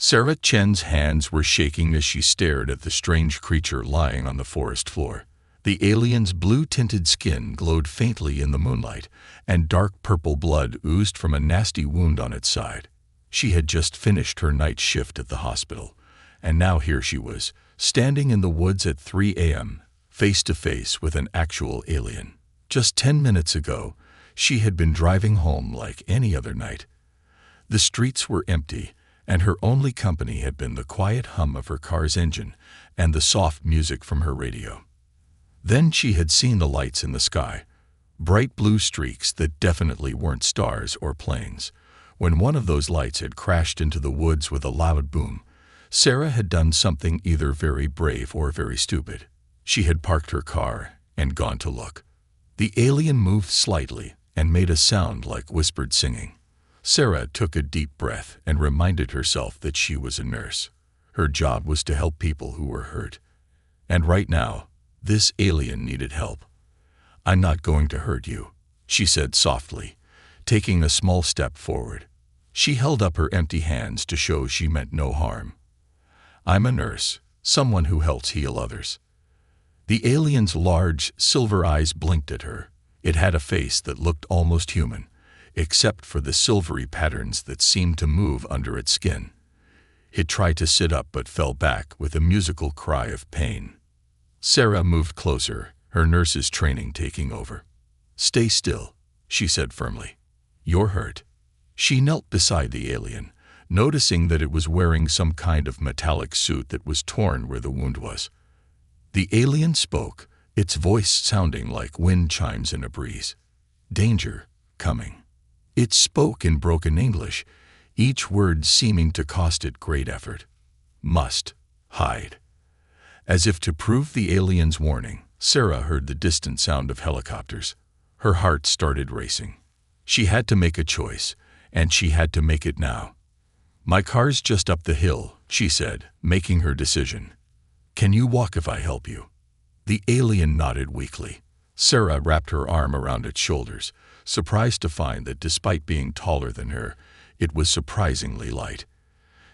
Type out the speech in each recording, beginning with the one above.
Sarah Chen's hands were shaking as she stared at the strange creature lying on the forest floor. The alien's blue-tinted skin glowed faintly in the moonlight, and dark purple blood oozed from a nasty wound on its side. She had just finished her night shift at the hospital, and now here she was, standing in the woods at 3 a.m., face to face with an actual alien. Just 10 minutes ago, she had been driving home like any other night. The streets were empty, and her only company had been the quiet hum of her car's engine and the soft music from her radio. Then she had seen the lights in the sky, bright blue streaks that definitely weren't stars or planes. When one of those lights had crashed into the woods with a loud boom, Sarah had done something either very brave or very stupid. She had parked her car and gone to look. The alien moved slightly and made a sound like whispered singing. Sarah took a deep breath and reminded herself that she was a nurse. Her job was to help people who were hurt. And right now, this alien needed help. "I'm not going to hurt you," she said softly, taking a small step forward. She held up her empty hands to show she meant no harm. "I'm a nurse, someone who helps heal others." The alien's large, silver eyes blinked at her. It had a face that looked almost human, except for the silvery patterns that seemed to move under its skin. It tried to sit up but fell back with a musical cry of pain. Sarah moved closer, her nurse's training taking over. "Stay still," she said firmly. "You're hurt." She knelt beside the alien, noticing that it was wearing some kind of metallic suit that was torn where the wound was. The alien spoke, its voice sounding like wind chimes in a breeze. "Danger, coming." It spoke in broken English, each word seeming to cost it great effort. "Must hide." As if to prove the alien's warning, Sarah heard the distant sound of helicopters. Her heart started racing. She had to make a choice, and she had to make it now. "My car's just up the hill," she said, making her decision. "Can you walk if I help you?" The alien nodded weakly. Sarah wrapped her arm around its shoulders, surprised to find that despite being taller than her, it was surprisingly light.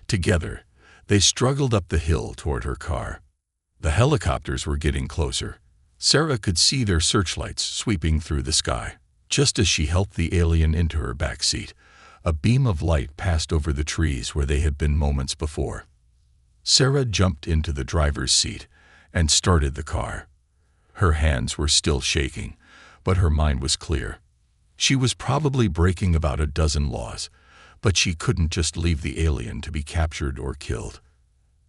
Together, they struggled up the hill toward her car. The helicopters were getting closer. Sarah could see their searchlights sweeping through the sky. Just as she helped the alien into her back seat, a beam of light passed over the trees where they had been moments before. Sarah jumped into the driver's seat and started the car. Her hands were still shaking, but her mind was clear. She was probably breaking about a dozen laws, but she couldn't just leave the alien to be captured or killed.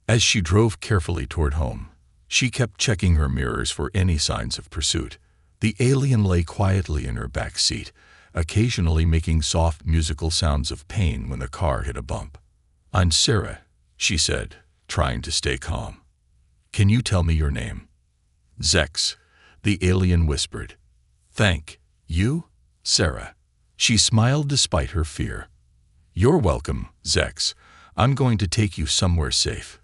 As she drove carefully toward home, she kept checking her mirrors for any signs of pursuit. The alien lay quietly in her back seat, occasionally making soft musical sounds of pain when the car hit a bump. "I'm Sarah," she said, trying to stay calm. "Can you tell me your name?" "Zex," the alien whispered. "Thank you, Sarah." She smiled despite her fear. "You're welcome, Zex. I'm going to take you somewhere safe."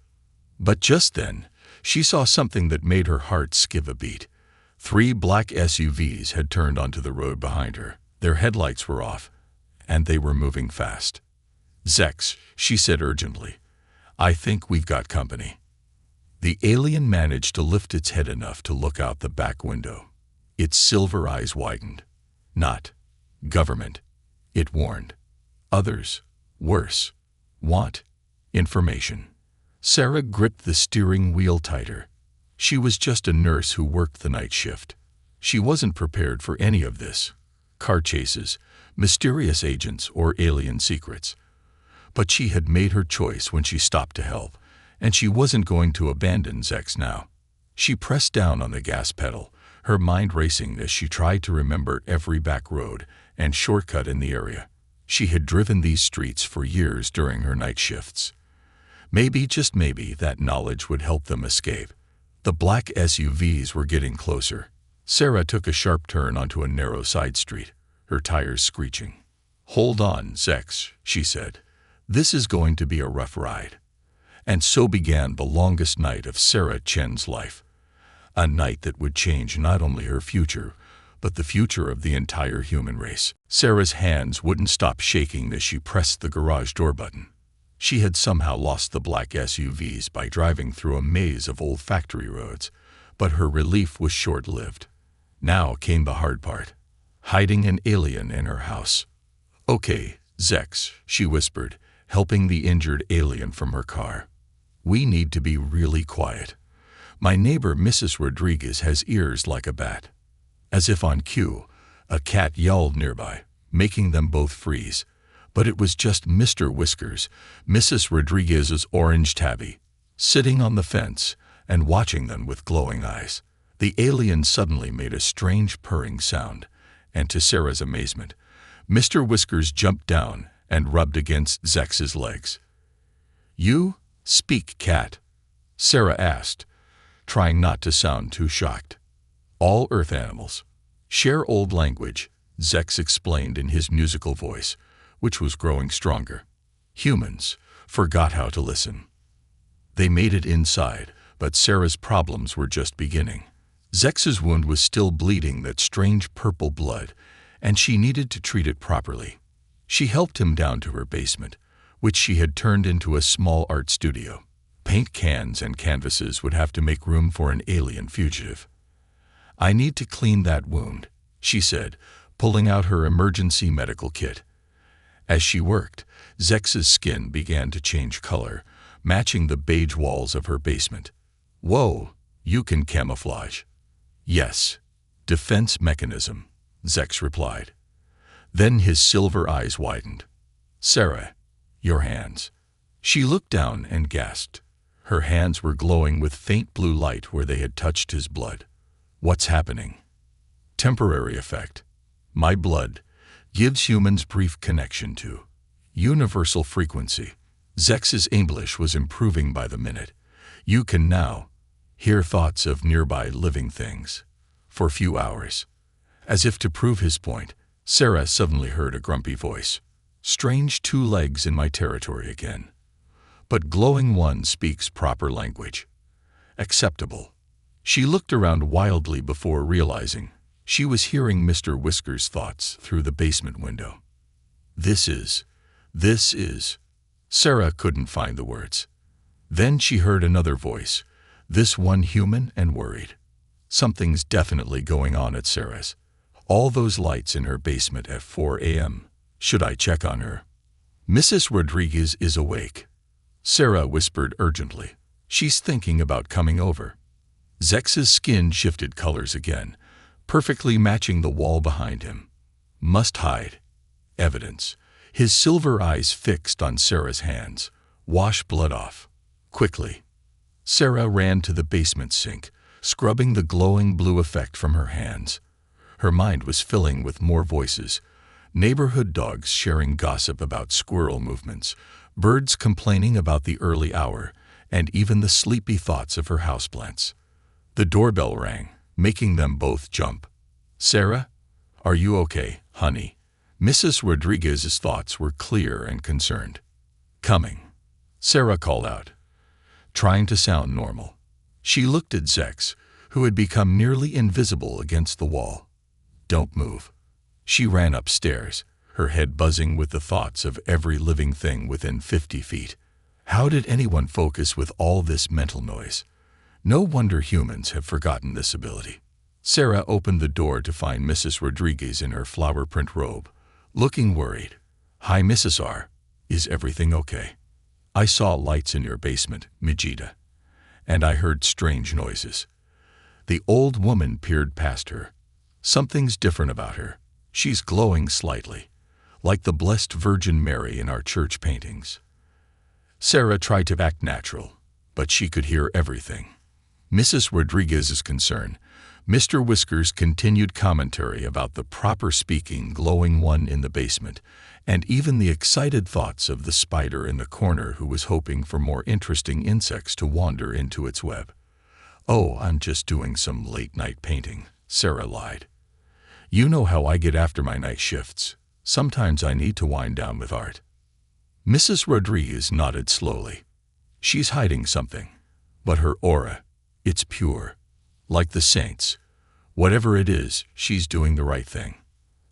But just then, she saw something that made her heart skip a beat. 3 black SUVs had turned onto the road behind her. Their headlights were off, and they were moving fast. "Zex," she said urgently, "I think we've got company." The alien managed to lift its head enough to look out the back window. Its silver eyes widened. "Not government," it warned. "Others, worse, want information." Sarah gripped the steering wheel tighter. She was just a nurse who worked the night shift. She wasn't prepared for any of this: car chases, mysterious agents, or alien secrets. But she had made her choice when she stopped to help, and she wasn't going to abandon Zex now. She pressed down on the gas pedal, her mind racing as she tried to remember every back road and shortcut in the area. She had driven these streets for years during her night shifts. Maybe, just maybe, that knowledge would help them escape. The black SUVs were getting closer. Sarah took a sharp turn onto a narrow side street, her tires screeching. "Hold on, Zex," she said. "This is going to be a rough ride." And so began the longest night of Sarah Chen's life. A night that would change not only her future, but the future of the entire human race. Sarah's hands wouldn't stop shaking as she pressed the garage door button. She had somehow lost the black SUVs by driving through a maze of old factory roads, but her relief was short-lived. Now came the hard part: hiding an alien in her house. "Okay, Zex," she whispered, helping the injured alien from her car. "We need to be really quiet. My neighbor Mrs. Rodriguez has ears like a bat." As if on cue, a cat yowled nearby, making them both freeze. But it was just Mr. Whiskers, Mrs. Rodriguez's orange tabby, sitting on the fence and watching them with glowing eyes. The alien suddenly made a strange purring sound, and to Sarah's amazement, Mr. Whiskers jumped down and rubbed against Zex's legs. "You speak, cat?" Sarah asked, trying not to sound too shocked. "All earth animals share old language," Zex explained in his musical voice, which was growing stronger. "Humans forgot how to listen." They made it inside, but Sarah's problems were just beginning. Zex's wound was still bleeding that strange purple blood, and she needed to treat it properly. She helped him down to her basement, which she had turned into a small art studio. Paint cans and canvases would have to make room for an alien fugitive. "I need to clean that wound," she said, pulling out her emergency medical kit. As she worked, Zex's skin began to change color, matching the beige walls of her basement. "Whoa, you can camouflage." "Yes, defense mechanism," Zex replied. Then his silver eyes widened. "Sarah, your hands." She looked down and gasped. Her hands were glowing with faint blue light where they had touched his blood. "What's happening?" "Temporary effect. My blood gives humans brief connection to universal frequency." Zex's English was improving by the minute. "You can now hear thoughts of nearby living things for a few hours." As if to prove his point, Sarah suddenly heard a grumpy voice. "Strange two legs in my territory again. But glowing one speaks proper language. Acceptable." She looked around wildly before realizing she was hearing Mr. Whiskers' thoughts through the basement window. This is. Sarah couldn't find the words. Then she heard another voice, this one human and worried. Something's definitely going on at Sarah's. All those lights in her basement at 4 a.m. Should I check on her? "Mrs. Rodriguez is awake," Sarah whispered urgently. "She's thinking about coming over." Zex's skin shifted colors again, perfectly matching the wall behind him. Must hide. Evidence. His silver eyes fixed on Sarah's hands. Wash blood off. Quickly. Sarah ran to the basement sink, scrubbing the glowing blue effect from her hands. Her mind was filling with more voices. Neighborhood dogs sharing gossip about squirrel movements, birds complaining about the early hour, and even the sleepy thoughts of her houseplants. The doorbell rang, making them both jump. "Sarah? Are you okay, honey?" Mrs. Rodriguez's thoughts were clear and concerned. "Coming," Sarah called out, trying to sound normal. She looked at Zex, who had become nearly invisible against the wall. "Don't move." She ran upstairs, her head buzzing with the thoughts of every living thing within 50 feet. How did anyone focus with all this mental noise? No wonder humans have forgotten this ability. Sarah opened the door to find Mrs. Rodriguez in her flower print robe, looking worried. "Hi, Mrs. R. Is everything okay? I saw lights in your basement, Mijita, and I heard strange noises." The old woman peered past her. "Something's different about her. She's glowing slightly, like the Blessed Virgin Mary in our church paintings." Sarah tried to act natural, but she could hear everything. Mrs. Rodriguez's concern, Mr. Whiskers' continued commentary about the proper speaking glowing one in the basement, and even the excited thoughts of the spider in the corner who was hoping for more interesting insects to wander into its web. "Oh, I'm just doing some late-night painting," Sarah lied. "You know how I get after my night shifts. Sometimes I need to wind down with art." Mrs. Rodriguez nodded slowly. "She's hiding something, but her aura, it's pure. Like the saints. Whatever it is, she's doing the right thing."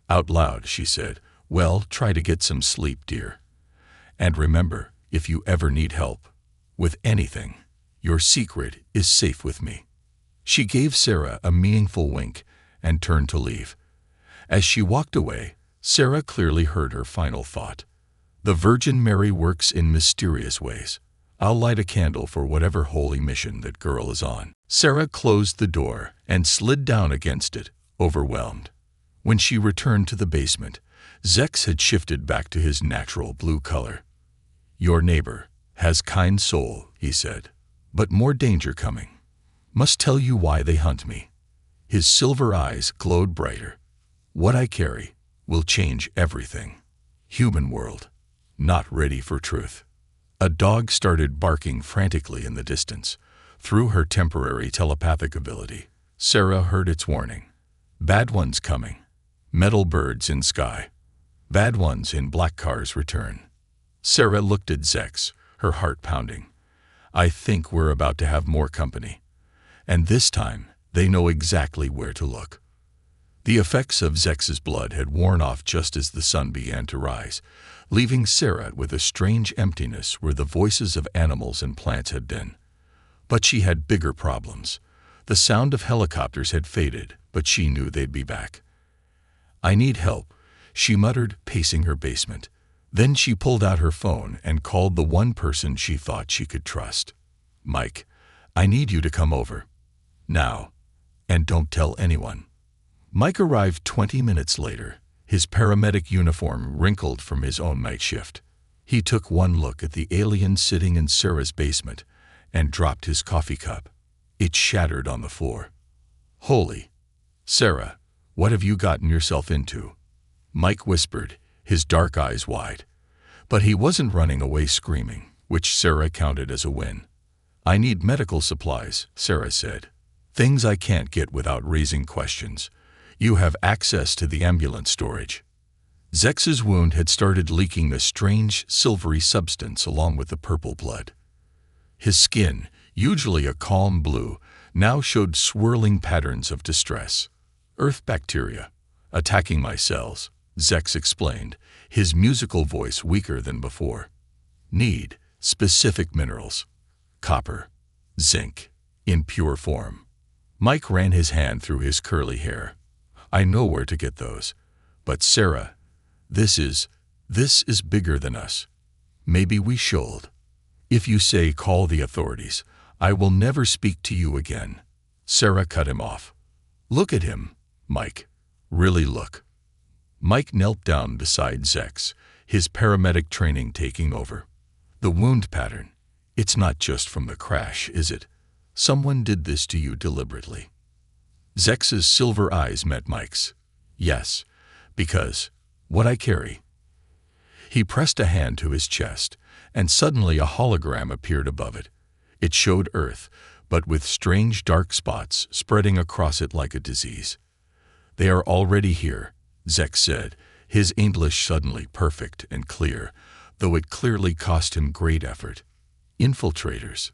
Out loud, she said, "Well, try to get some sleep, dear. And remember, If you ever need help with anything, your secret is safe with me." She gave Sarah a meaningful wink and turned to leave. As she walked away, Sarah clearly heard her final thought. The Virgin Mary works in mysterious ways. I'll light a candle for whatever holy mission that girl is on. Sarah closed the door and slid down against it, overwhelmed. When she returned to the basement, Zex had shifted back to his natural blue color. "Your neighbor has kind soul," he said, "but more danger coming. Must tell you why they hunt me." His silver eyes glowed brighter. "What I carry will change everything. Human world, not ready for truth." A dog started barking frantically in the distance. Through her temporary telepathic ability, Sarah heard its warning. "Bad ones coming. Metal birds in sky. Bad ones in black cars return." Sarah looked at Zex, her heart pounding. "I think we're about to have more company. And this time, they know exactly where to look." The effects of Zex's blood had worn off just as the sun began to rise, leaving Sarah with a strange emptiness where the voices of animals and plants had been. But she had bigger problems. The sound of helicopters had faded, but she knew they'd be back. "I need help," she muttered, pacing her basement. Then she pulled out her phone and called the one person she thought she could trust. "Mike, I need you to come over. Now. And don't tell anyone." Mike arrived 20 minutes later, his paramedic uniform wrinkled from his own night shift. He took one look at the alien sitting in Sarah's basement and dropped his coffee cup. It shattered on the floor. "Holy, Sarah, what have you gotten yourself into?" Mike whispered, his dark eyes wide. But he wasn't running away screaming, which Sarah counted as a win. "I need medical supplies," Sarah said. "Things I can't get without raising questions. You have access to the ambulance storage." Zex's wound had started leaking a strange, silvery substance along with the purple blood. His skin, usually a calm blue, now showed swirling patterns of distress. "Earth bacteria, attacking my cells," Zex explained, his musical voice weaker than before. "Need specific minerals. Copper, zinc, in pure form." Mike ran his hand through his curly hair. "I know where to get those. But Sarah, this is bigger than us. Maybe we should. If you say call the authorities, I will never speak to you again." Sarah cut him off. "Look at him, Mike. Really look." Mike knelt down beside Zex, his paramedic training taking over. "The wound pattern. It's not just from the crash, is it? Someone did this to you deliberately." Zex's silver eyes met Mike's. "Yes, because what I carry." He pressed a hand to his chest, and suddenly a hologram appeared above it. It showed Earth, but with strange dark spots spreading across it like a disease. "They are already here," Zex said, his English suddenly perfect and clear, though it clearly cost him great effort. "Infiltrators.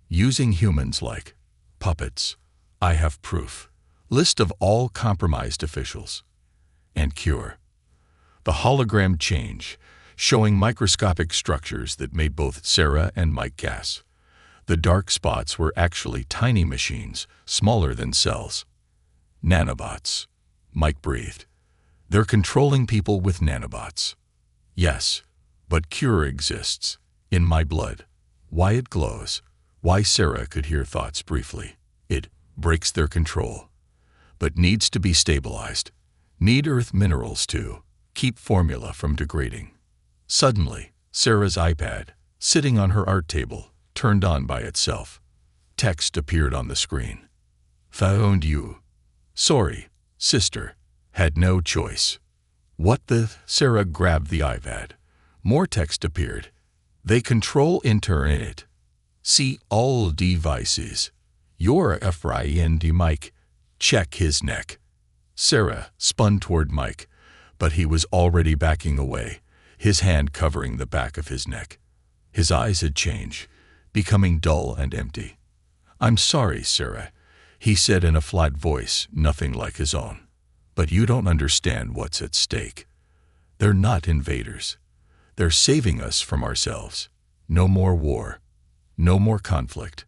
Using humans like puppets. I have proof. List of all compromised officials. And cure." The hologram changed, showing microscopic structures that made both Sarah and Mike gasp. The dark spots were actually tiny machines, smaller than cells. "Nanobots," Mike breathed. "They're controlling people with nanobots." "Yes, but cure exists. In my blood. Why it glows. Why." Sarah could hear thoughts briefly. "It breaks their control. But needs to be stabilized. Need Earth minerals too. Keep formula from degrading." Suddenly, Sarah's iPad, sitting on her art table, turned on by itself. Text appeared on the screen. "Found you. Sorry, sister. Had no choice." "What the?" Sarah grabbed the iPad. More text appeared. "They control internet. See all devices. You're a friend, Mike. Check his neck." Sarah spun toward Mike, but he was already backing away, his hand covering the back of his neck. His eyes had changed, becoming dull and empty. "I'm sorry, Sarah," he said in a flat voice, nothing like his own. "But you don't understand what's at stake. They're not invaders. They're saving us from ourselves. No more war. No more conflict.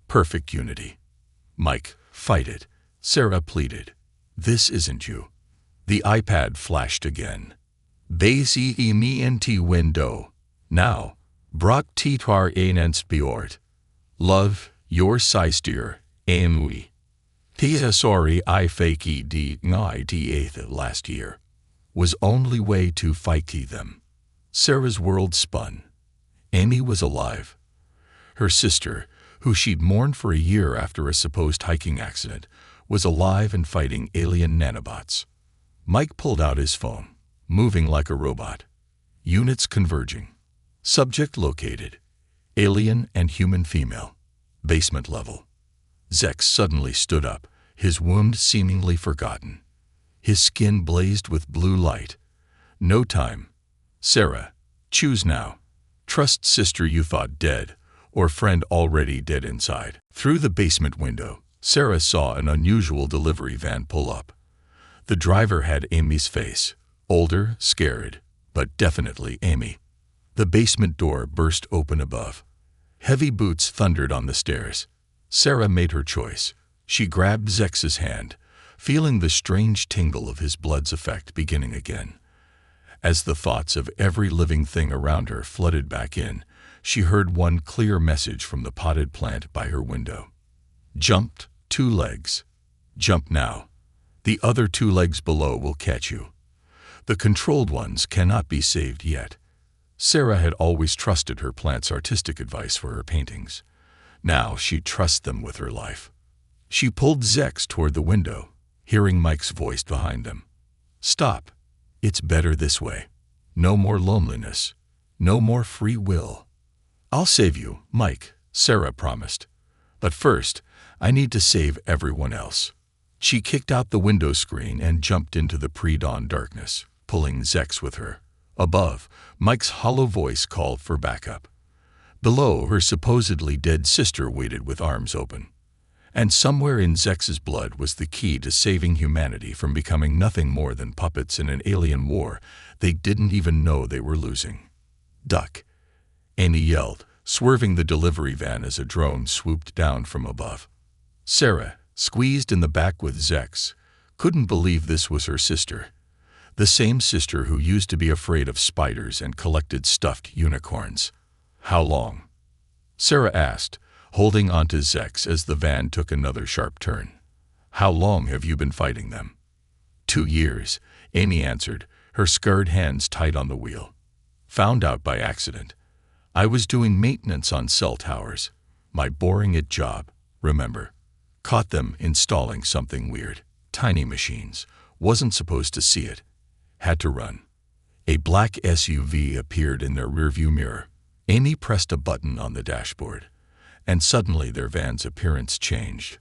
Perfect unity. Mike, fight it. Sarah pleaded. This isn't you. The iPad flashed again. Basi ement window. Now, Brock titar enens bjort. Love, your sister, Amy. Tia sorry I fakey di ngai di last year. Was only way to fight them. Sarah's world spun. Amy was alive. Her sister, who she'd mourned for a year after a supposed hiking accident, was alive and fighting alien nanobots. Mike pulled out his phone, moving like a robot. Units converging. Subject located. Alien and human female. Basement level. Zex suddenly stood up, his wound seemingly forgotten. His skin blazed with blue light. No time. Sarah, choose now. Trust sister you thought dead, or friend already dead inside. Through the basement window, Sarah saw an unusual delivery van pull up. The driver had Amy's face, older, scared, but definitely Amy. The basement door burst open above. Heavy boots thundered on the stairs. Sarah made her choice. She grabbed Zex's hand, feeling the strange tingle of his blood's effect beginning again. As the thoughts of every living thing around her flooded back in, she heard one clear message from the potted plant by her window. Jumped, 2 legs. Jump now. The other 2 legs below will catch you. The controlled ones cannot be saved yet. Sarah had always trusted her plant's artistic advice for her paintings. Now she'd trust them with her life. She pulled Zex toward the window, hearing Mike's voice behind them. Stop. It's better this way. No more loneliness. No more free will. I'll save you, Mike, Sarah promised. But first, I need to save everyone else. She kicked out the window screen and jumped into the pre-dawn darkness, pulling Zex with her. Above, Mike's hollow voice called for backup. Below, her supposedly dead sister waited with arms open. And somewhere in Zex's blood was the key to saving humanity from becoming nothing more than puppets in an alien war they didn't even know they were losing. Duck. Amy yelled, swerving the delivery van as a drone swooped down from above. Sarah, squeezed in the back with Zex, couldn't believe this was her sister. The same sister who used to be afraid of spiders and collected stuffed unicorns. How long? Sarah asked, holding onto Zex as the van took another sharp turn. How long have you been fighting them? 2 years, Amy answered, her scarred hands tight on the wheel. Found out by accident. I was doing maintenance on cell towers. My boring-it job, remember. Caught them installing something weird. Tiny machines. Wasn't supposed to see it. Had to run. A black SUV appeared in their rearview mirror. Amy pressed a button on the dashboard, and suddenly their van's appearance changed.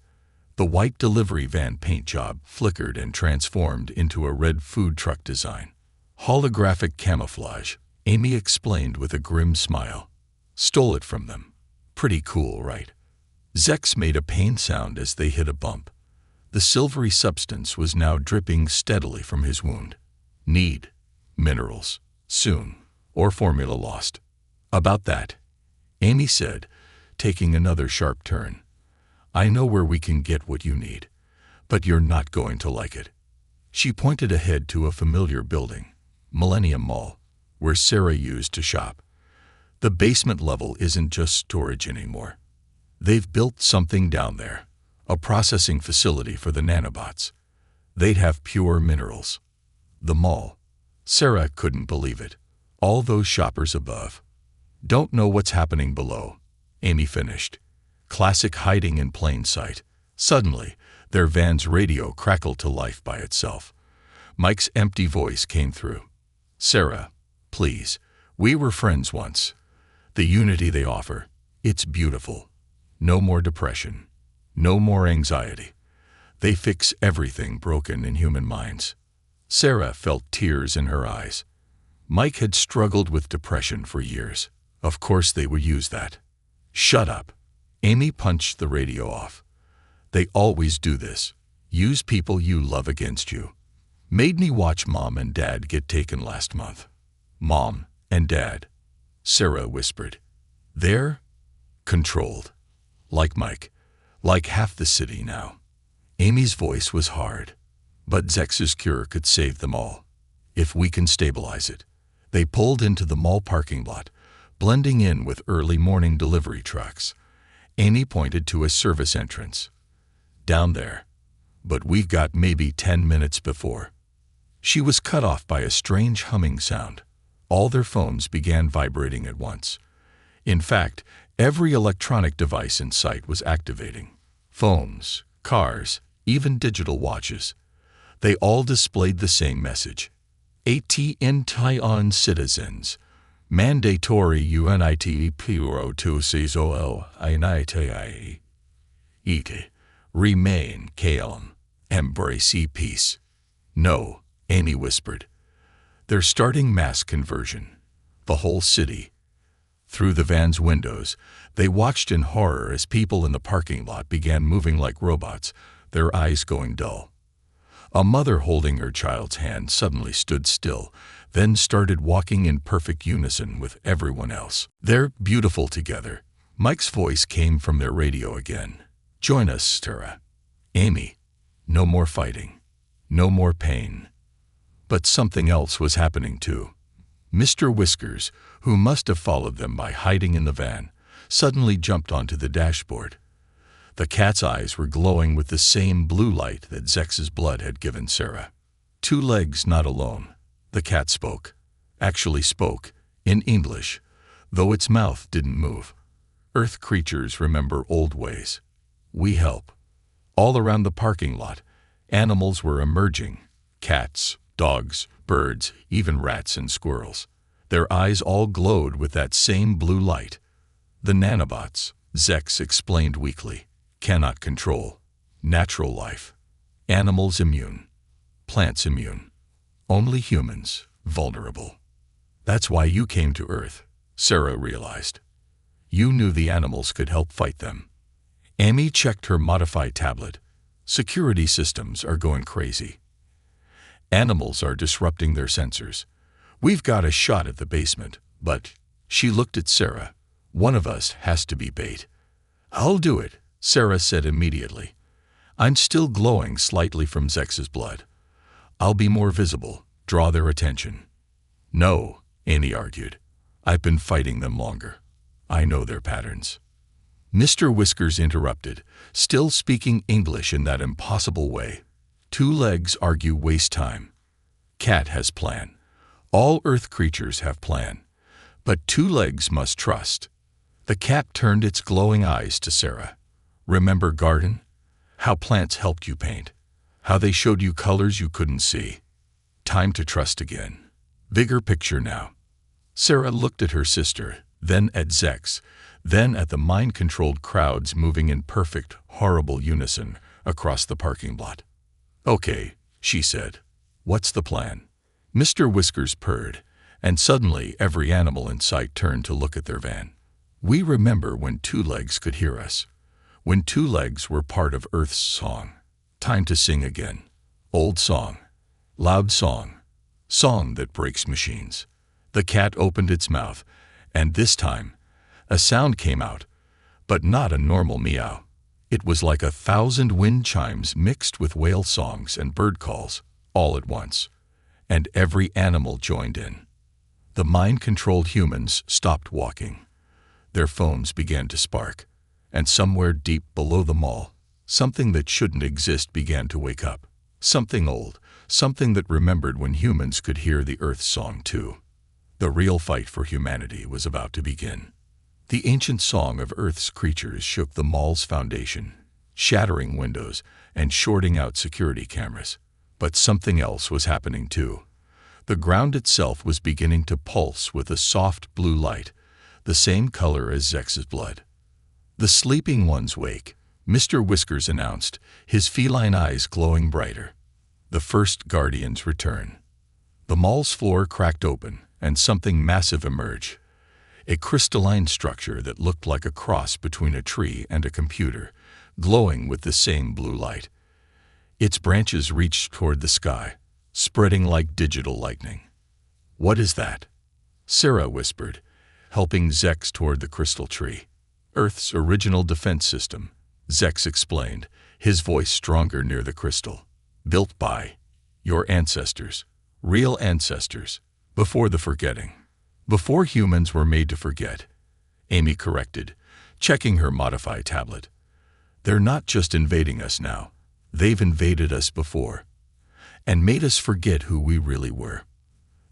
The white delivery van paint job flickered and transformed into a red food truck design. Holographic camouflage, Amy explained with a grim smile. Stole it from them. Pretty cool, right? Zex made a pain sound as they hit a bump. The silvery substance was now dripping steadily from his wound. Need. Minerals. Soon. Or formula lost. About that, Amy said, taking another sharp turn. I know where we can get what you need, but you're not going to like it. She pointed ahead to a familiar building, Millennium Mall, where Sarah used to shop. The basement level isn't just storage anymore. They've built something down there, a processing facility for the nanobots. They'd have pure minerals. The mall. Sarah couldn't believe it. All those shoppers above. Don't know what's happening below, Amy finished. Classic hiding in plain sight. Suddenly, their van's radio crackled to life by itself. Mike's empty voice came through. Sarah, please, we were friends once. The unity they offer, it's beautiful. No more depression. No more anxiety. They fix everything broken in human minds. Sarah felt tears in her eyes. Mike had struggled with depression for years. Of course they would use that. Shut up. Amy punched the radio off. They always do this. Use people you love against you. Made me watch Mom and Dad get taken last month. Mom and Dad, Sarah whispered. They're controlled. Like Mike. Like half the city now. Amy's voice was hard. But Zex's cure could save them all. If we can stabilize it. They pulled into the mall parking lot, blending in with early morning delivery trucks. Amy pointed to a service entrance. Down there. But we've got maybe 10 minutes before. She was cut off by a strange humming sound. All their phones began vibrating at once. In fact, every electronic device in sight was activating. Phones, cars, even digital watches. They all displayed the same message. Intertwine citizens. Mandatory unity puro to CSOL initi. Eat. Remain calm. Embrace peace. No, Amy whispered. They're starting mass conversion. The whole city. Through the van's windows, they watched in horror as people in the parking lot began moving like robots, their eyes going dull. A mother holding her child's hand suddenly stood still, then started walking in perfect unison with everyone else. They're beautiful together. Mike's voice came from their radio again. Join us, Tara. Amy. No more fighting. No more pain. But something else was happening too. Mr. Whiskers, who must have followed them by hiding in the van, suddenly jumped onto the dashboard. The cat's eyes were glowing with the same blue light that Zex's blood had given Sarah. 2 legs not alone. The cat spoke. Actually spoke. In English. Though its mouth didn't move. Earth creatures remember old ways. We help. All around the parking lot, animals were emerging. Cats, dogs, birds, even rats and squirrels. Their eyes all glowed with that same blue light. The nanobots, Zex explained weakly, cannot control. Natural life. Animals immune. Plants immune. Only humans, vulnerable. That's why you came to Earth, Sarah realized. You knew the animals could help fight them. Amy checked her modified tablet. Security systems are going crazy. Animals are disrupting their sensors. We've got a shot at the basement, but she looked at Sarah. One of us has to be bait. I'll do it, Sarah said immediately. I'm still glowing slightly from Zex's blood. I'll be more visible, draw their attention. No, Amy argued. I've been fighting them longer. I know their patterns. Mr. Whiskers interrupted, still speaking English in that impossible way. 2 legs argue waste time. Cat has plan. All Earth creatures have plan. But 2 legs must trust. The cat turned its glowing eyes to Sarah. Remember garden? How plants helped you paint. How they showed you colors you couldn't see. Time to trust again. Bigger picture now. Sarah looked at her sister, then at Zex, then at the mind-controlled crowds moving in perfect, horrible unison across the parking lot. Okay, she said. What's the plan? Mr. Whiskers purred, and suddenly every animal in sight turned to look at their van. We remember when 2 legs could hear us. When 2 legs were part of Earth's song. Time to sing again. Old song. Loud song. Song that breaks machines. The cat opened its mouth, and this time, a sound came out, but not a normal meow. It was like 1,000 wind chimes mixed with whale songs and bird calls, all at once. And every animal joined in. The mind-controlled humans stopped walking. Their phones began to spark, and somewhere deep below the mall, something that shouldn't exist began to wake up. Something old, something that remembered when humans could hear the Earth's song too. The real fight for humanity was about to begin. The ancient song of Earth's creatures shook the mall's foundation, shattering windows and shorting out security cameras. But something else was happening too. The ground itself was beginning to pulse with a soft blue light, the same color as Zex's blood. The sleeping ones wake, Mr. Whiskers announced, his feline eyes glowing brighter. The first guardians return. The mall's floor cracked open, and something massive emerged. A crystalline structure that looked like a cross between a tree and a computer, glowing with the same blue light. Its branches reached toward the sky, spreading like digital lightning. What is that? Sarah whispered. helping Zex toward the crystal tree. Earth's original defense system, Zex explained, his voice stronger near the crystal. Built by your ancestors, real ancestors, before the forgetting. Before humans were made to forget, Amy corrected, checking her Modify tablet. They're not just invading us now. They've invaded us before and made us forget who we really were.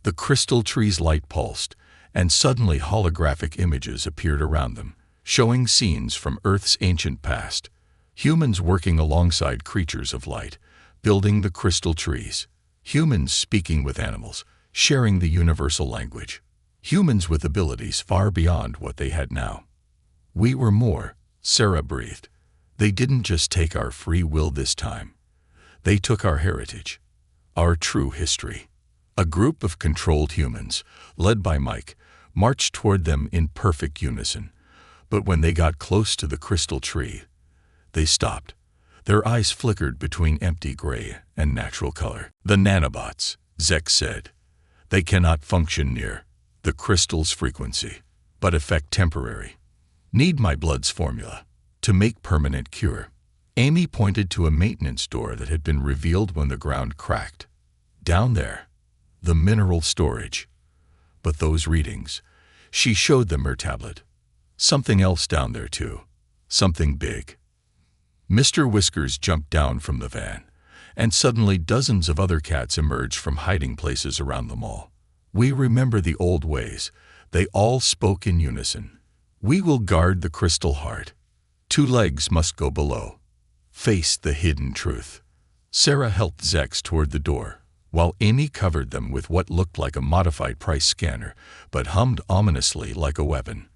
The crystal tree's light pulsed, and suddenly holographic images appeared around them, showing scenes from Earth's ancient past. Humans working alongside creatures of light, building the crystal trees. Humans speaking with animals, sharing the universal language. Humans with abilities far beyond what they had now. We were more, Sarah breathed. They didn't just take our free will this time. They took our heritage, our true history. A group of controlled humans, led by Mike, marched toward them in perfect unison. But when they got close to the crystal tree, they stopped. Their eyes flickered between empty gray and natural color. The nanobots, Zex said. They cannot function near the crystal's frequency, but affect temporary. Need my blood's formula to make permanent cure. Amy pointed to a maintenance door that had been revealed when the ground cracked. Down there, the mineral storage. But those readings, she showed them her tablet. Something else down there too. Something big. Mr. Whiskers jumped down from the van, and suddenly dozens of other cats emerged from hiding places around the mall. We remember the old ways. They all spoke in unison. We will guard the crystal heart. 2 legs must go below. Face the hidden truth. Sarah helped Zex toward the door, while Amy covered them with what looked like a modified price scanner, but hummed ominously like a weapon.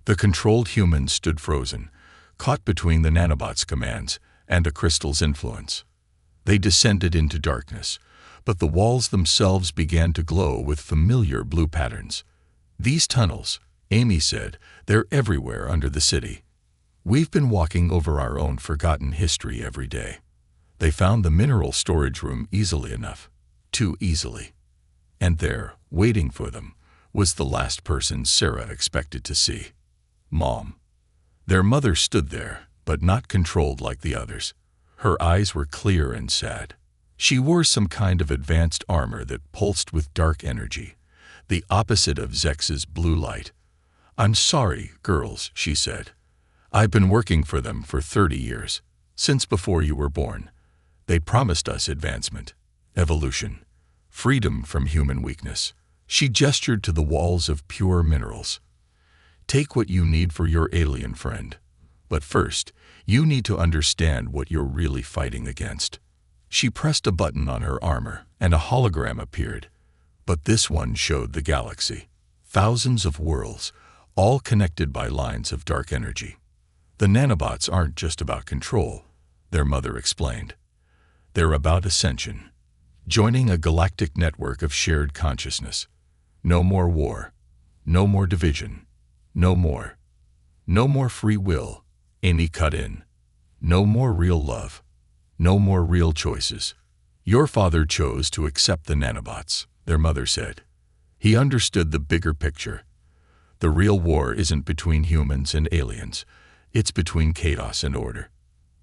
The controlled humans stood frozen, caught between the nanobot's commands and a crystal's influence. They descended into darkness, but the walls themselves began to glow with familiar blue patterns. These tunnels, Amy said, they're everywhere under the city. We've been walking over our own forgotten history every day. They found the mineral storage room easily enough, too easily. And there, waiting for them, was the last person Sarah expected to see. Mom. Their mother stood there, but not controlled like the others. Her eyes were clear and sad. She wore some kind of advanced armor that pulsed with dark energy, the opposite of Zex's blue light. I'm sorry, girls, she said. I've been working for them for 30 years, since before you were born. They promised us advancement, evolution, freedom from human weakness. She gestured to the walls of pure minerals. Take what you need for your alien friend. But first, you need to understand what you're really fighting against. She pressed a button on her armor, and a hologram appeared. But this one showed the galaxy. Thousands of worlds, all connected by lines of dark energy. The nanobots aren't just about control, their mother explained. They're about ascension, joining a galactic network of shared consciousness. No more war, no more division, no more free will, Amy cut in. No more real love, no more real choices. Your father chose to accept the nanobots, their mother said. He understood the bigger picture. The real war isn't between humans and aliens. It's between chaos and order,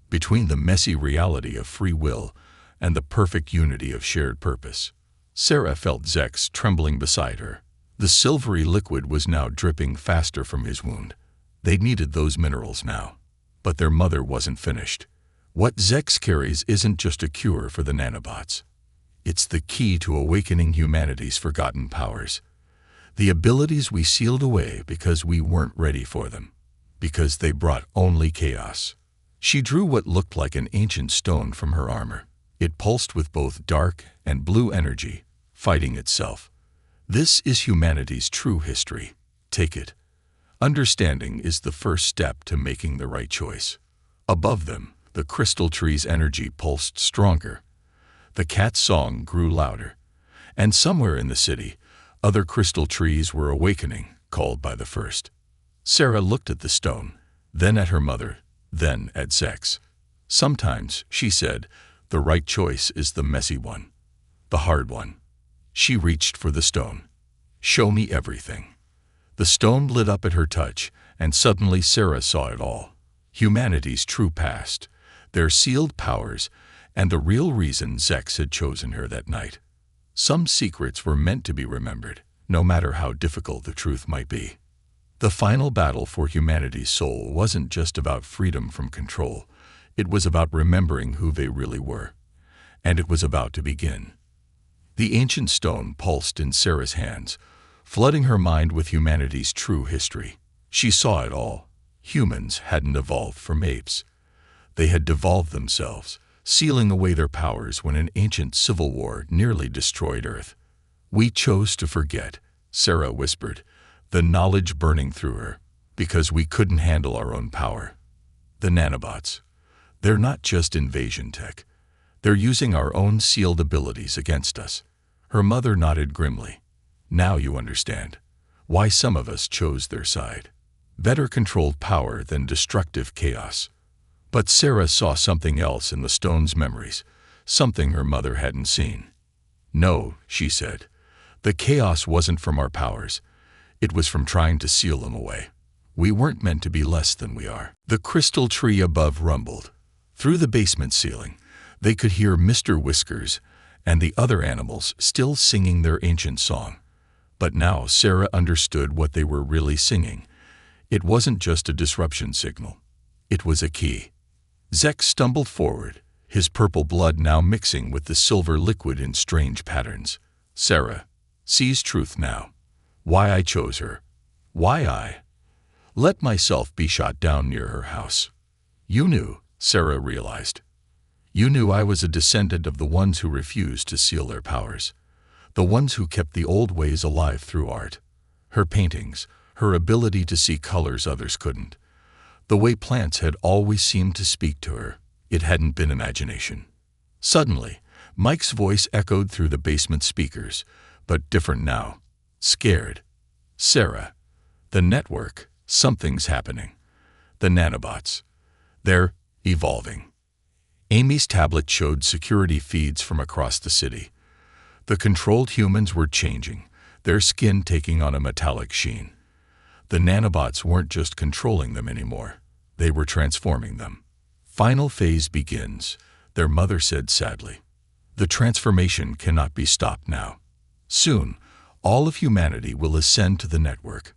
between the messy reality of free will and the perfect unity of shared purpose. Sarah felt Zex trembling beside her. The silvery liquid was now dripping faster from his wound. They needed those minerals now. But their mother wasn't finished. What Zex carries isn't just a cure for the nanobots. It's the key to awakening humanity's forgotten powers. The abilities we sealed away because we weren't ready for them. Because they brought only chaos. She drew what looked like an ancient stone from her armor. It pulsed with both dark and blue energy, fighting itself. This is humanity's true history. Take it. Understanding is the first step to making the right choice. Above them, the crystal tree's energy pulsed stronger. The cat's song grew louder. And somewhere in the city, other crystal trees were awakening, called by the first. Sarah looked at the stone, then at her mother, then at Zex. Sometimes, she said, the right choice is the messy one, the hard one. She reached for the stone. Show me everything. The stone lit up at her touch, and suddenly Sarah saw it all. Humanity's true past, their sealed powers, and the real reason Zex had chosen her that night. Some secrets were meant to be remembered, no matter how difficult the truth might be. The final battle for humanity's soul wasn't just about freedom from control. It was about remembering who they really were. And it was about to begin. The ancient stone pulsed in Sarah's hands, flooding her mind with humanity's true history. She saw it all. Humans hadn't evolved from apes. They had devolved themselves, sealing away their powers when an ancient civil war nearly destroyed Earth. "We chose to forget," Sarah whispered, the knowledge burning through her, "because we couldn't handle our own power. The nanobots, they're not just invasion tech. They're using our own sealed abilities against us." Her mother nodded grimly. "Now you understand why some of us chose their side. Better controlled power than destructive chaos." But Sarah saw something else in the stone's memories, something her mother hadn't seen. "No," she said, "the chaos wasn't from our powers. It was from trying to seal them away. We weren't meant to be less than we are." The crystal tree above rumbled. Through the basement ceiling, they could hear Mr. Whiskers and the other animals still singing their ancient song. But now Sarah understood what they were really singing. It wasn't just a disruption signal. It was a key. Zex stumbled forward, his purple blood now mixing with the silver liquid in strange patterns. "Sarah sees truth now. Why I chose her. Why I let myself be shot down near her house. You knew," Sarah realized. "You knew I was a descendant of the ones who refused to seal their powers. The ones who kept the old ways alive through art. Her paintings, her ability to see colors others couldn't. The way plants had always seemed to speak to her. It hadn't been imagination." Suddenly, Mike's voice echoed through the basement speakers, but different now. Scared. "Sarah, the network, something's happening. The nanobots, they're evolving." Amy's tablet showed security feeds from across the city. The controlled humans were changing, their skin taking on a metallic sheen. The nanobots weren't just controlling them anymore. They were transforming them. "Final phase begins," their mother said sadly. "The transformation cannot be stopped now. Soon, all of humanity will ascend to the network.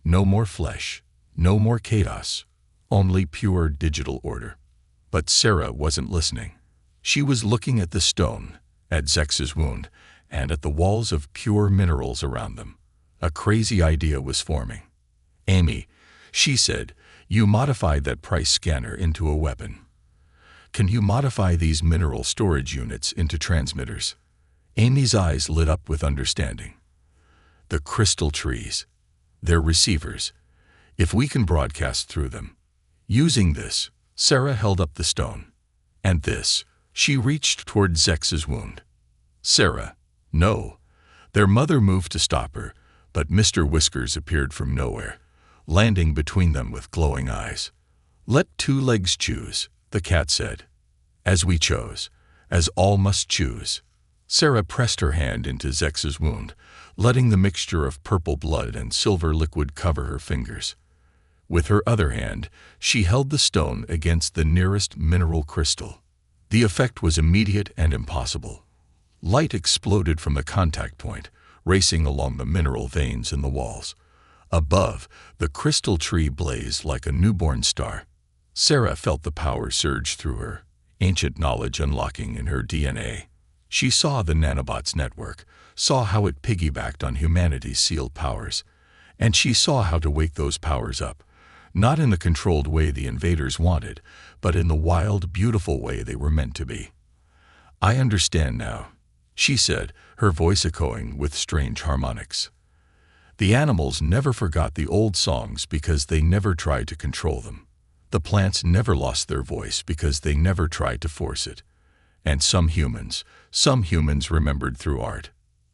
No more flesh, no more chaos, only pure digital order." But Sarah wasn't listening. She was looking at the stone, at Zex's wound, and at the walls of pure minerals around them. A crazy idea was forming. "Amy," she said, "you modified that price scanner into a weapon. Can you modify these mineral storage units into transmitters?" Amy's eyes lit up with understanding. "The crystal trees. They're receivers. If we can broadcast through them." Using this, Sarah held up the stone. "And this," she reached toward Zex's wound. "Sarah, no." Their mother moved to stop her, but Mr. Whiskers appeared from nowhere, landing between them with glowing eyes. "Let two legs choose," the cat said. "As we chose, as all must choose." Sarah pressed her hand into Zex's wound, letting the mixture of purple blood and silver liquid cover her fingers. With her other hand, she held the stone against the nearest mineral crystal. The effect was immediate and impossible. Light exploded from the contact point, racing along the mineral veins in the walls. Above, the crystal tree blazed like a newborn star. Sarah felt the power surge through her, ancient knowledge unlocking in her DNA. She saw the nanobots' network, saw how it piggybacked on humanity's sealed powers, and she saw how to wake those powers up, not in the controlled way the invaders wanted, but in the wild, beautiful way they were meant to be. "I understand now," she said, her voice echoing with strange harmonics. "The animals never forgot the old songs because they never tried to control them. The plants never lost their voice because they never tried to force it. And some humans remembered through art,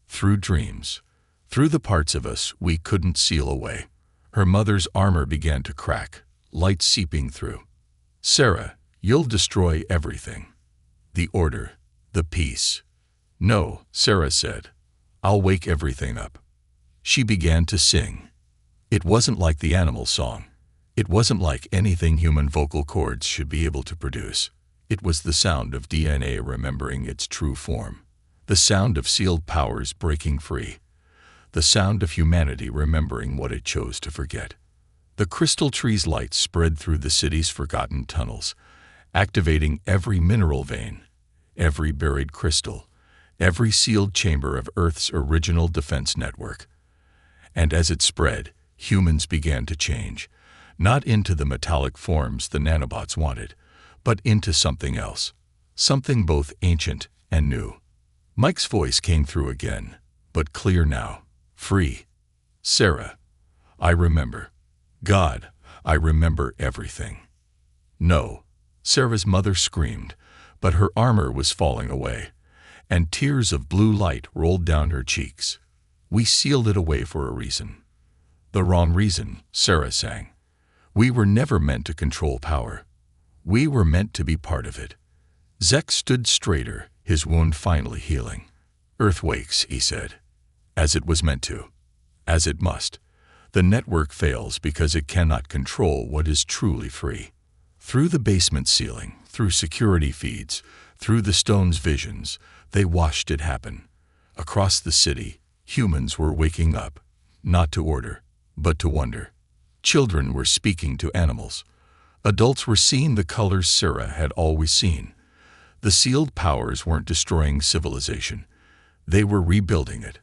through dreams, through the parts of us we couldn't seal away." Her mother's armor began to crack, light seeping through. "Sarah, you'll destroy everything. The order, the peace." "No," Sarah said. "I'll wake everything up." She began to sing. It wasn't like the animal song. It wasn't like anything human vocal cords should be able to produce. It was the sound of DNA remembering its true form. The sound of sealed powers breaking free. The sound of humanity remembering what it chose to forget. The crystal tree's light spread through the city's forgotten tunnels, activating every mineral vein, every buried crystal, every sealed chamber of Earth's original defense network. And as it spread, humans began to change, not into the metallic forms the nanobots wanted, but into something else, something both ancient and new. Mike's voice came through again, but clear now, free. Sarah, I remember. God, I remember everything. No, Sarah's mother screamed, but her armor was falling away, and tears of blue light rolled down her cheeks. We sealed it away for a reason. The wrong reason, Sarah sang. We were never meant to control power. We were meant to be part of it. Zek stood straighter, his wound finally healing. Earth wakes, he said. As it was meant to. As it must. The network fails because it cannot control what is truly free. Through the basement ceiling, through security feeds, through the stone's visions, they watched it happen. Across the city, humans were waking up, not to order, but to wonder. Children were speaking to animals. Adults were seeing the colors Sarah had always seen. The sealed powers weren't destroying civilization. They were rebuilding it,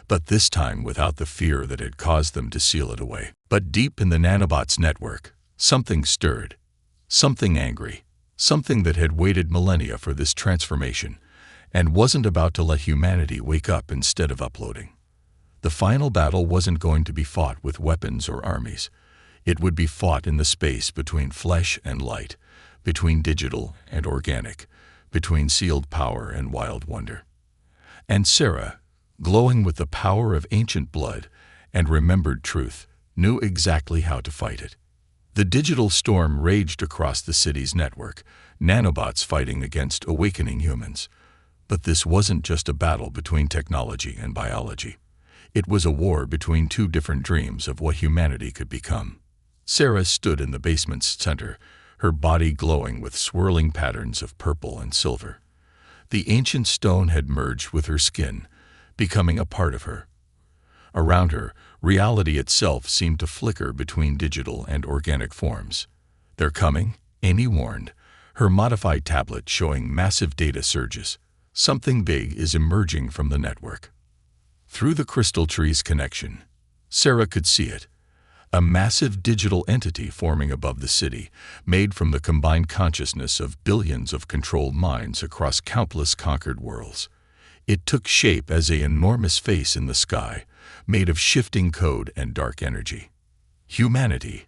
but this time without the fear that had caused them to seal it away. But deep in the nanobots' network, something stirred. Something angry. Something that had waited millennia for this transformation, and wasn't about to let humanity wake up instead of uploading. The final battle wasn't going to be fought with weapons or armies. It would be fought in the space between flesh and light, between digital and organic, between sealed power and wild wonder. And Sarah, glowing with the power of ancient blood and remembered truth, knew exactly how to fight it. The digital storm raged across the city's network, nanobots fighting against awakening humans. But this wasn't just a battle between technology and biology. It was a war between two different dreams of what humanity could become. Sarah stood in the basement's center, her body glowing with swirling patterns of purple and silver. The ancient stone had merged with her skin, becoming a part of her. Around her, reality itself seemed to flicker between digital and organic forms. They're coming, Amy warned, her modified tablet showing massive data surges. Something big is emerging from the network. Through the crystal tree's connection, Sarah could see it. A massive digital entity forming above the city, made from the combined consciousness of billions of controlled minds across countless conquered worlds. It took shape as an enormous face in the sky, made of shifting code and dark energy. Humanity.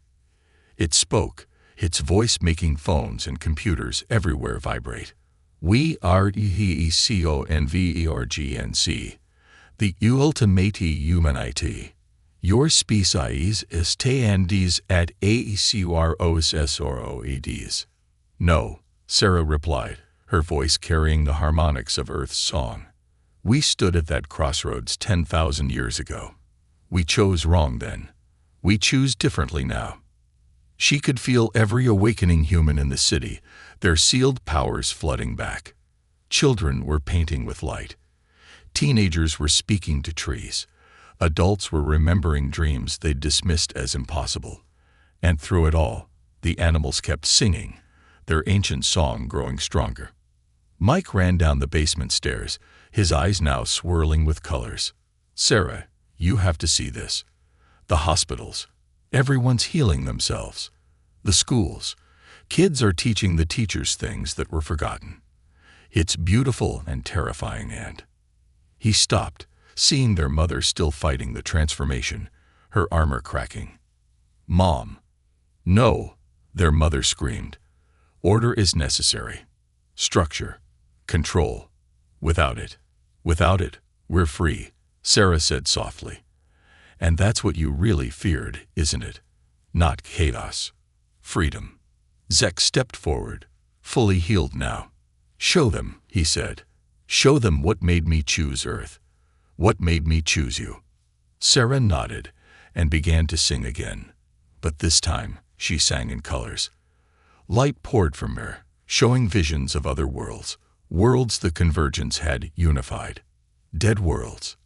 It spoke, its voice making phones and computers everywhere vibrate. We are ECONVERGNC, the ultimate humanity. Your species is stands at AECROSSOROEDs. No, Sarah replied, her voice carrying the harmonics of Earth's song. We stood at that crossroads 10,000 years ago. We chose wrong then. We choose differently now. She could feel every awakening human in the city, their sealed powers flooding back. Children were painting with light. Teenagers were speaking to trees. Adults were remembering dreams they'd dismissed as impossible. And through it all, the animals kept singing, their ancient song growing stronger. Mike ran down the basement stairs, his eyes now swirling with colors. Sarah, you have to see this. The hospitals. Everyone's healing themselves. The schools. Kids are teaching the teachers things that were forgotten. It's beautiful and terrifying, and... He stopped, seeing their mother still fighting the transformation, her armor cracking. Mom. No, their mother screamed. Order is necessary. Structure. Control. Without it, we're free, Sarah said softly. And that's what you really feared, isn't it? Not chaos. Freedom. Zek stepped forward, fully healed now. Show them, he said. Show them what made me choose Earth. What made me choose you. Sarah nodded, and began to sing again. But this time, she sang in colors. Light poured from her, showing visions of other worlds, worlds the convergence had unified. Dead worlds,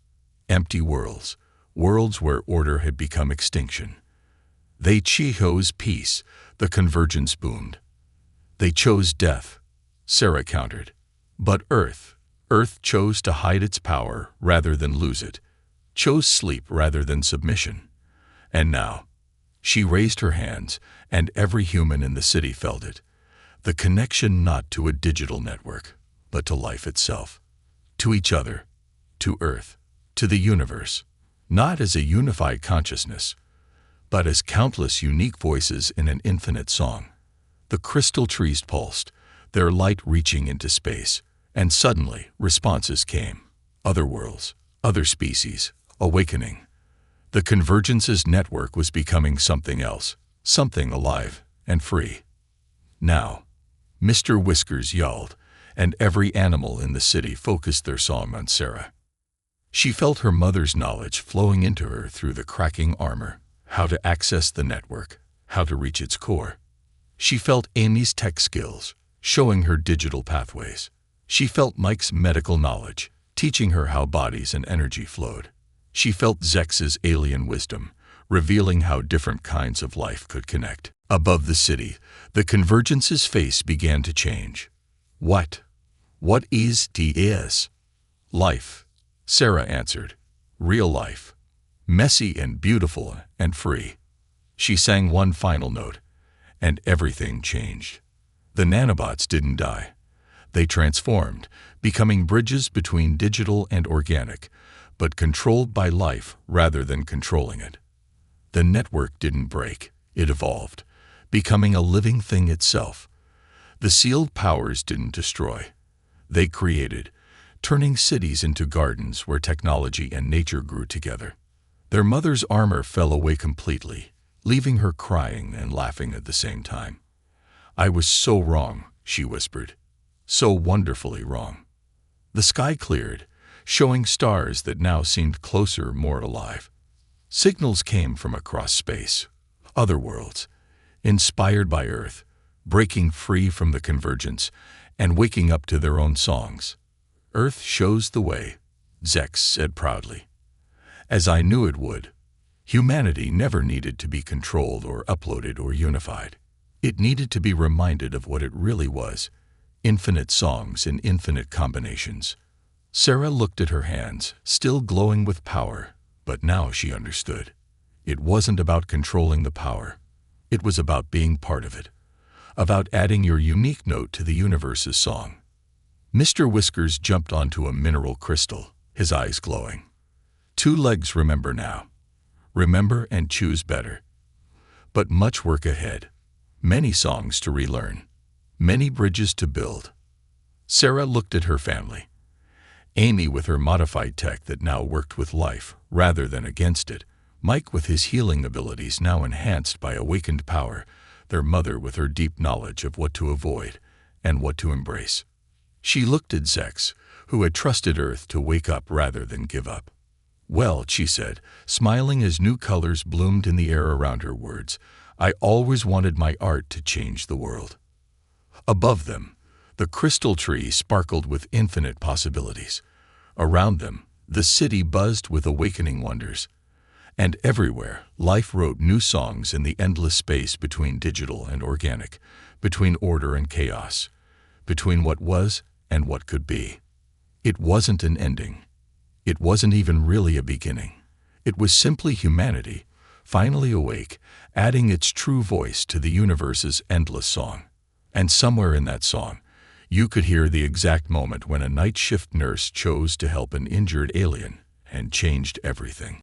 empty worlds, worlds where order had become extinction. They chose peace, the convergence boomed. They chose death, Sarah countered. But Earth chose to hide its power rather than lose it, chose sleep rather than submission. And now, she raised her hands, and every human in the city felt it. The connection not to a digital network, but to life itself, to each other, to Earth, to the universe, not as a unified consciousness, but as countless unique voices in an infinite song. The crystal trees pulsed, their light reaching into space, and suddenly responses came. Other worlds, other species, awakening. The convergence's network was becoming something else, something alive and free. Now, Mr. Whiskers yelled, and every animal in the city focused their song on Sarah. She felt her mother's knowledge flowing into her through the cracking armor, how to access the network, how to reach its core. She felt Amy's tech skills, showing her digital pathways. She felt Mike's medical knowledge, teaching her how bodies and energy flowed. She felt Zex's alien wisdom, revealing how different kinds of life could connect. Above the city, the convergence's face began to change. What is DIS? Life, Sarah answered. Real life. Messy and beautiful and free. She sang one final note, and everything changed. The nanobots didn't die. They transformed, becoming bridges between digital and organic, but controlled by life rather than controlling it. The network didn't break, it evolved, becoming a living thing itself. The sealed powers didn't destroy. They created, turning cities into gardens where technology and nature grew together. Their mother's armor fell away completely, leaving her crying and laughing at the same time. I was so wrong, she whispered. So wonderfully wrong. The sky cleared, showing stars that now seemed closer, more alive. Signals came from across space, other worlds, inspired by Earth, breaking free from the convergence and waking up to their own songs. Earth shows the way, Zex said proudly. As I knew it would. Humanity never needed to be controlled or uploaded or unified. It needed to be reminded of what it really was, infinite songs in infinite combinations. Sarah looked at her hands, still glowing with power, but now she understood. It wasn't about controlling the power. It was about being part of it, about adding your unique note to the universe's song. Mr. Whiskers jumped onto a mineral crystal, his eyes glowing. 2 legs, remember now. Remember and choose better. But much work ahead. Many songs to relearn. Many bridges to build. Sarah looked at her family. Amy with her modified tech that now worked with life rather than against it. Mike with his healing abilities now enhanced by awakened power. Their mother with her deep knowledge of what to avoid and what to embrace. She looked at Zex, who had trusted Earth to wake up rather than give up. Well, she said, smiling as new colors bloomed in the air around her words, I always wanted my art to change the world. Above them, the crystal tree sparkled with infinite possibilities. Around them, the city buzzed with awakening wonders. And everywhere, life wrote new songs in the endless space between digital and organic, between order and chaos, between what was and what could be. It wasn't an ending. It wasn't even really a beginning. It was simply humanity, finally awake, adding its true voice to the universe's endless song. And somewhere in that song, you could hear the exact moment when a night shift nurse chose to help an injured alien and changed everything.